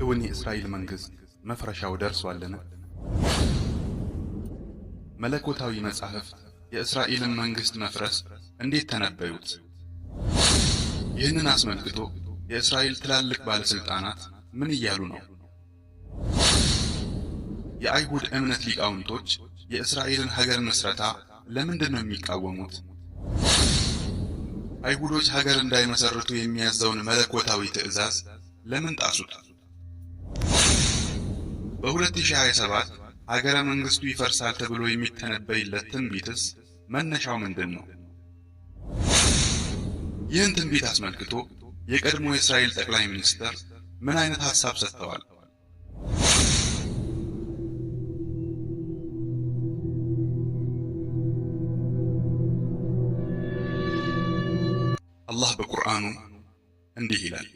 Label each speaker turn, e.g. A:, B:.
A: እውን የእስራኤል መንግስት መፍረሻው ደርሷልና? መለኮታዊ መጻሕፍት የእስራኤልን መንግስት መፍረስ እንዴት ተነበዩት? ይህንን አስመልክቶ የእስራኤል ትላልቅ ባለስልጣናት ምን እያሉ ነው? የአይሁድ እምነት ሊቃውንቶች የእስራኤልን ሀገር መስረታ ለምንድን ነው የሚቃወሙት? አይሁዶች ሀገር እንዳይመሰርቱ የሚያዘውን መለኮታዊ ትዕዛዝ ለምን ጣሱት? በ2027 ሀገረ መንግስቱ ይፈርሳል ተብሎ የሚተነበይለት ትንቢትስ መነሻው ምንድን ነው? ይህን ትንቢት አስመልክቶ የቀድሞ የእስራኤል ጠቅላይ ሚኒስትር ምን አይነት ሐሳብ ሰጥተዋል? አላህ በቁርአኑ እንዲህ ይላል: